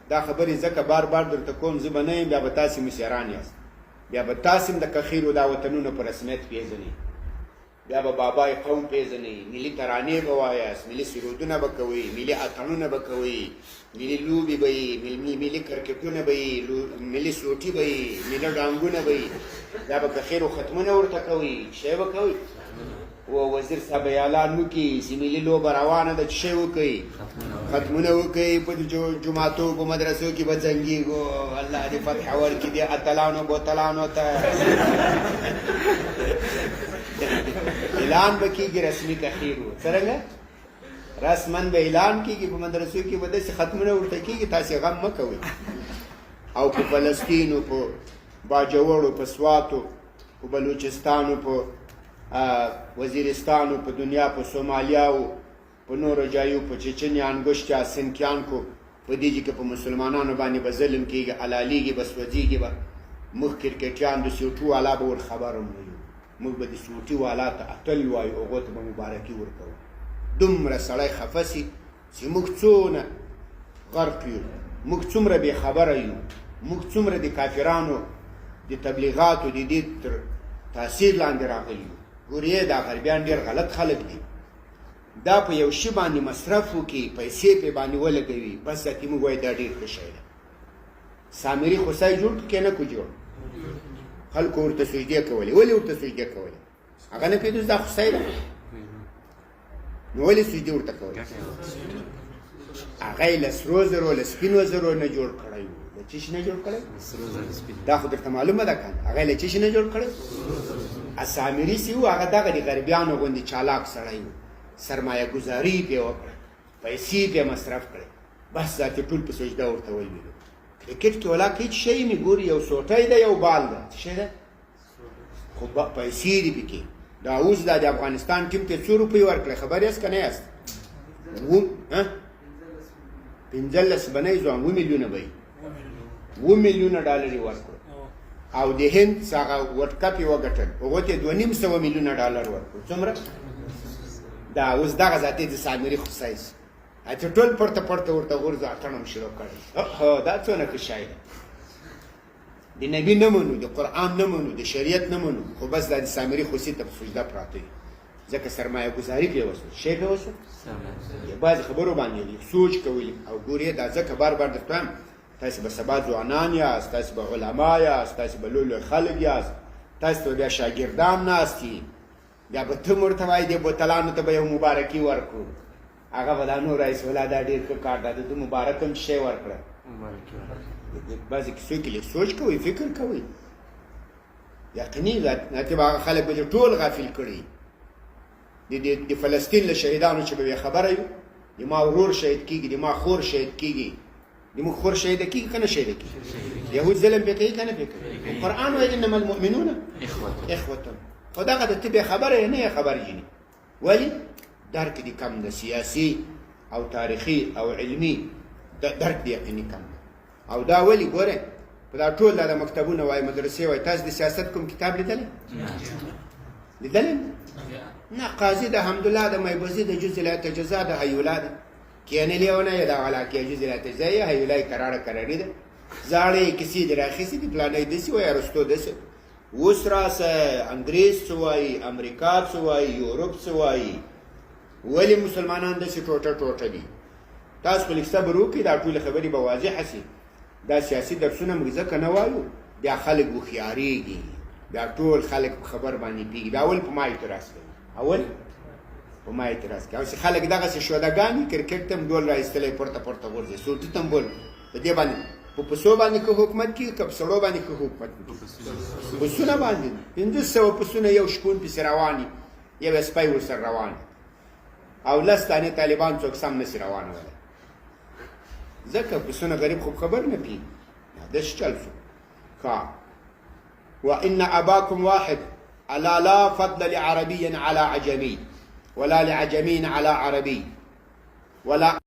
دا خبرې ځکه بار بار درته کوم زه به نه یم، بیا به تاسې مشران یاست، بیا به تاسې هم د کخیرو دا وطنونه په رسمیت پیژنئ، بیا به بابای قوم پیژنئ، ملي ترانې به وایاست، ملي سرودونه به کوئ، ملي اتڼونه به کوئ، ملي لوبې به یې، ملي کرکټونه به یې، ملي سوټي به یې، ملي ډانګونه به یې، بیا به کخیرو ختمونه ورته کوئ، شی به کوئ. وزیر صاحب اعلان وکړي چې ملي لوبه روانه ده، چې شی وکړئ، ختمونه وکړئ، په جوماتو په مدرسو کې به جنګېږو، الله دې فتح ورکړي دې اتلانو بوتلانو ته. اعلان به کېږي رسمي کخیر و، څرنګه رسما به اعلان کېږي، په مدرسو کې به داسې ختمونه ورته کېږي، تاسې غم مه کوئ. او په فلسطینو، په باجوړو، په سواتو، په بلوچستانو، په وزیرستانو، په دنیا، په سومالیاو، په نورو ځایو، په چچنیا، انګوشتیا، سنکیانکو، په دې کې په مسلمانانو باندې به ظلم کېږي، حلالېږي به، سوځېږي به. موږ کرکټیان د سیوټي والا به ور خبر هم نه یو، موږ به د سیوټي والا ته اتل وایو، هغو ته به مبارکي ورکوو. دومره سړی خفه سي چې موږ څونه غرق یو، موږ څومره بې خبره یو، موږ څومره د کافرانو د تبلیغاتو د دې تر تاثیر لاندې راغلي یو. ګورې دا غربیان ډېر غلط خلک دي، دا په یو شي باندې مصرف وکړي، پیسې پې باندې ولګوي، بس اتې موږ وایي دا ډېر ښه شی ده. سامري خوسای جوړ کړو که نه کو جوړ؟ خلکو ورته سجدې کولې. ولې ورته سجدې کولې؟ هغه نه پوهېدوس دا خوسای ده، نو ولې سجدې ورته کولې؟ هغه یې له سرو زرو، له سپینو زرو نه جوړ کړی و. له څه شي نه جوړ کړی؟ دا خو درته معلومه ده که نه؟ هغه یې له څه شي نه جوړ کړی؟ سامري چې و هغه دغه د غربیانو غوندې چالاک سړی و، سرمایه ګزاري پې وکړه، پیسې پې مصرف کړې، بس ذاتې ټول په سجده ورته ولوېدو. کرکټ کې ولاکه هېڅ شی مې ګوري، یو سوټی ده، یو بال ده، څه شی ده؟ خو پیسې دي پکې. دا اوس دا د افغانستان ټیم ته څو روپۍ ورکړې خبر یاست که نه یاست؟ 15 به نه یې ځوان 2 میلیونه به یې 2 میلیونه ډالر یې ورکړو. او د هند څخه ورلډ کپ یې وګټل، هغو ته 2.5 میلیونه ډالر ورکړو. څومره؟ دا اوس دغه ذاتې د سامري خوسی شي، چې ټول پورته پورته ورته غورځو، اتڼ هم شروع کړی. دا څونه ښه شی ده. د نبي نه منو، د قرآن نه منو، د شریعت نه منو، خو بس دا د سامري خوسي ته په سجده پراته وي، ځکه سرمایه ګزاري پرې وشوه. شی پرې وشوه، بعضې خبرو باندې سوچ کوئ. او ګورې دا ځکه بار بار درته وایم، تاسې به سبا ځوانان یاست، تاسې به علما یاست، تاسې به لوی لوی خلک یاست، تاسې ته بیا شاګردان ناست دي، بیا به ته ورته وایي دې بوتلانو ته به یو مبارکي ورکړو، هغه به دا نور رئیس الله دا ډېر ښه کار ده، ده مبارک هم شی ورکړه. بعضې کیسو کې لږ سوچ کوئ، فکر کوئ. یقیني ته به هغه خلک به دې ټول غافل کړي. د فلسطین له شهیدانو چې به بې خبره یو، د ما ورور شهید کېږي، د ما خور شهید کېږي، د موږ خور شهیده کېږي که نه شهیده کېږي؟ یهود ظلم پرې کوي که نه پرې کوي؟ قرآن وایي انما المؤمنون اخوة. خو دغه د ته بې خبره یې نه یې خبر جیني. ولې؟ درک دې کم ده، سیاسي او تاریخي او علمي درک دې یقیني کم ده. او دا ولې ګورئ، په دا ټول دا مکتبونه وایي، مدرسې وایي، تاسو د سیاست کوم کتاب لیدلی؟ لیدلی نه. قاضي د حمدالله د میبزي د جز لا تجزا د هیولا ده، کینې لیونه یې دا والا کې جز لا تجزا یې هیولا یې قراره قراري ده. زاړې کیسې دې راخیستې دي، پلانۍ داسې وایي، ارسطو داسې. اوس راسه انګریز څه وایي، امریکا څه وایي، یورپ څه وایي. ولې مسلمانان داسې ټوټه ټوټه دي؟ تاسو خو لږ صبر وکړئ، دا ټولې خبرې به واضحه سي. دا سیاسي درسونه موږ ځکه نه وایو، بیا خلک هوښیارېږي، بیا ټول خلک په خبر باندې پوهېږي. بیا اول په ما اعتراض کوي، اول په ما اعتراض کوي. اوس خلک دغسې شودهګان دي، کرکټ ته هم ډول را ایستلی پورته پورته غورځي، سوټي ته هم بول، په دې باندې په پسو باندې که حکومت کېږي که په سړو باندې که حکومت کېږي؟ پسونه باندې 500 پسونه یو شپون پسې روان وي، یو یې سپی ورسره روان وي، او 10 دانې طالبان څوک سم نسي روانولی، ځکه پسونه غریب خو خبر نه پوهېږي. داسې چل شو. وإن أباكم واحد ألا لا فضل لعربي على عجمي ولا لعجمي على عربي ولا